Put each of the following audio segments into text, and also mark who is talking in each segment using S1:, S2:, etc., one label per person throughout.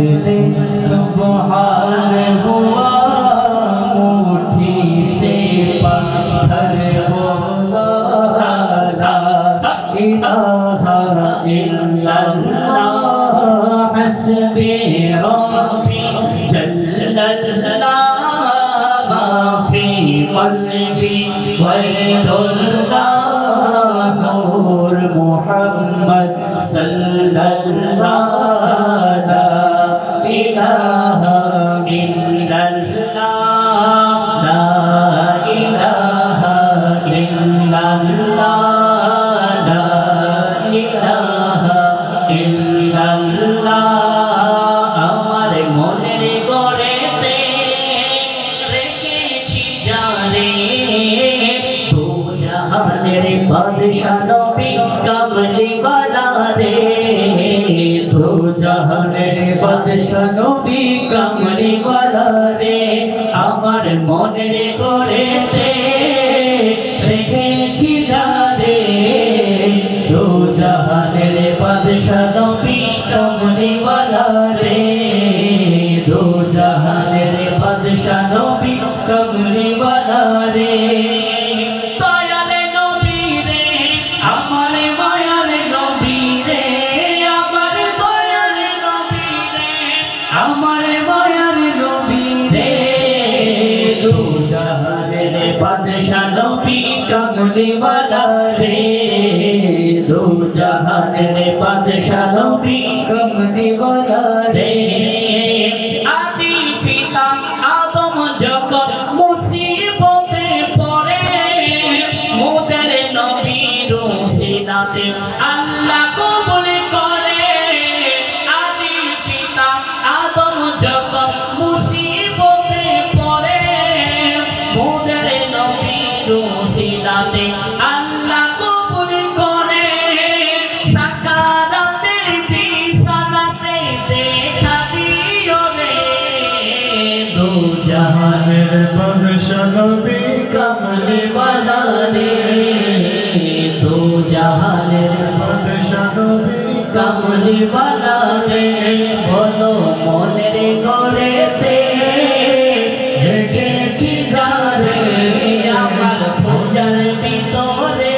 S1: पढ़ते सुभान हुआ, मुट्ठी से पत्थर हुआ। ला इलाहा इल्लल्लाह हस्बी रब्बी जल्लल्लाह मा फी क़ल्बी गैरुल्लाह। नूर मुहम्मद सल्लल्लाह ला इलाहा इल्लल्लाह ला इलाहा इल्लल्लाह ला इलाहा इल्लल्लाह। আমার মনের গড়েতে রেখেছি জানে দু জাহানের বাদশা নবী কামলিওয়ালা রে। দু জাহানের বাদশা নবী কামলিওয়ালা রে। আমার মনের গড়েতে রেখেছি জানে দু জাহানের বাদশা নবী কামলিওয়ালা রে। দু জাহানের বাদশা নবী কামলিওয়ালা রে। দয়ালে নবী রে আমার মায়ালে নবী রে। আমার দয়ালে নবী রে আমার মায়ালে নবী রে। দু জাহানের বাদশা নবী কামলিওয়ালা রে। দু জাহানের বাদশা নবী কামলিওয়ালা রে। আদি পিতা আদম যখন মুসিবতে পড়ে মোদের নবীর ওসিলাতে আল্লাহ কবুল করে। আদি পিতা আদম যখন মুসিবতে পড়ে মোদের নবীর ওসিলাতে আল্লাহ কবুল করে। সাকারাতের বিছানাতে দেখা দিও রে দু জাহানের বাদশা নবী কামলিওয়ালা রে। দু জাহানের বাদশা নবী কামলিওয়ালা রে। বলো মনের গড়েতে রেখেছি যারে আমার পূজার ভিতরে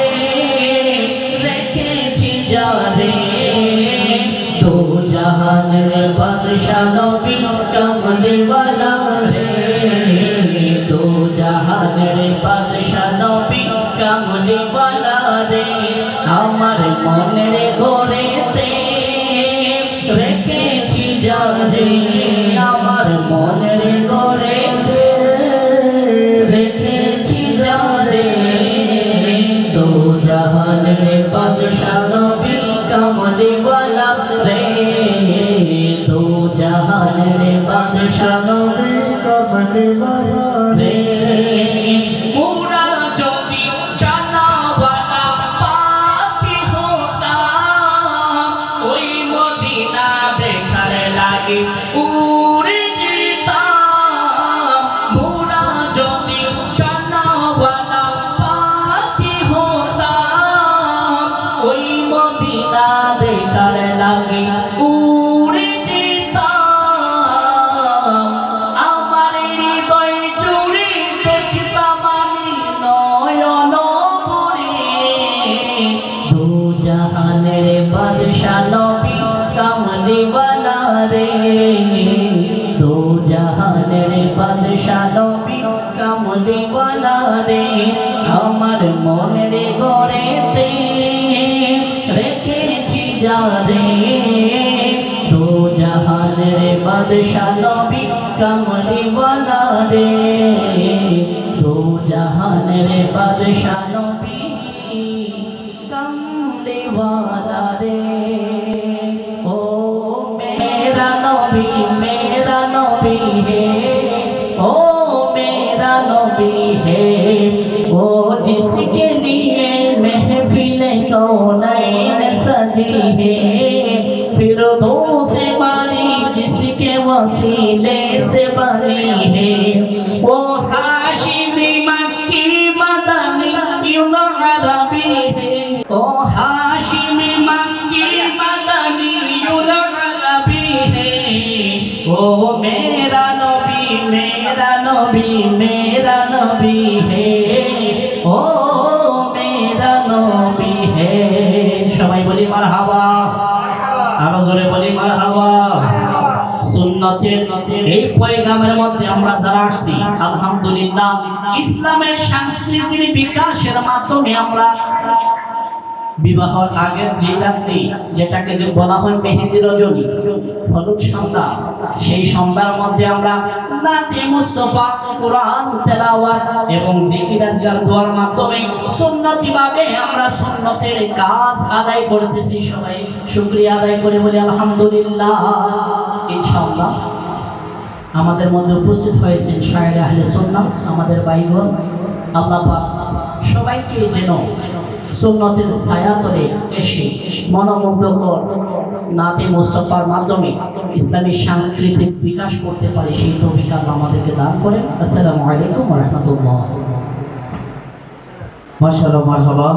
S1: রেখেছি যারে দু জাহানের বাদশা নবী কামলিওয়ালা রে। দু জাহানের বাদশা নবী কামলিওয়ালা রে। আমার মনের গড়েতে রেখেছি যারে আমার মনের গড়েতে রেখেছি যারে দু জাহানের বাদশা নবী কামলিওয়ালা রে। দু জাহানের বাদশা নবী কামলিওয়ালা রে। পুরা যদি ডানাওয়ালা পাখি হতাম ওই মদিনা দেখার লাগে উড়ে যেতাম। পুরা যদি ডানাওয়ালা পাখি হতাম ওই মদিনা দেখার লাগে উড়ে যেতাম। আমার হৃদয় জুড়ে দেখতাম আমি নয়ন ভরে দু জাহানের বাদশা নবী কামলিওয়ালা রে। দু জাহানের বাদশা নবী কামলিওয়ালা রে। আমার মনের গড়েতে রেখেছি যারে দু জাহানের বাদশা নবী কামলিওয়ালা রে। দু জাহানের বাদশা নবী কামলিওয়ালা রে। ओ मेरा नबी है ओ मेरा नबी है। वो जिसके लिए महफिल कौनैन सजी है। फिरदौस बारी जिसके वसीले से बनी है। वो हाशिमी मक्की मदनी अरबी है। ओ हाशिमी मक्की मदनी अरबी है। ओ मेरा नबी मेरा नबी मेरा नबी है ओ मेरा नबी है সবাই বলি মারহাবা আরো জোরে বলি মারহাবা সুন্নতের এই পয়গামের মধ্যে আমরা যারা আসছি আলহামদুলিল্লাহ ইসলামের সংস্কৃতির বিকাশের মাধ্যমে আমরা বিবাহের আগের যে রাত্রি যেটাকে বলা হয় মেহেদি রজনী হলুদ সন্ধ্যা সেই সন্ধ্যার মধ্যে আমরা নাতে মুস্তাফা কোরআন তেলাওয়াত এবং জিকির আজকার দোয়ার মাধ্যমে সুন্নতিভাবে আমরা সুন্নতের কাজ আদায় করতেছি সবাই শুকরিয়া আদায় করে বলি আলহামদুলিল্লাহ ইনশাআল্লাহ আমাদের মধ্যে উপস্থিত হয়েছেন শায়ের আহলে সুন্নাহ আমাদের ভাইবোন আল্লাহ পাক সবাইকে যেন সুন্নতের ছায়াতলে এসে মনোমুগ্ধকর নাতে মুস্তাফার মাধ্যমে ইসলামী সাংস্কৃতিক বিকাশ করতে পারে সেই তৌফিক আল্লাহ আমাদেরকে দান করেন আসসালামু আলাইকুম ওয়া রাহমাতুল্লাহ মাশাআল্লাহ মাশাআল্লাহ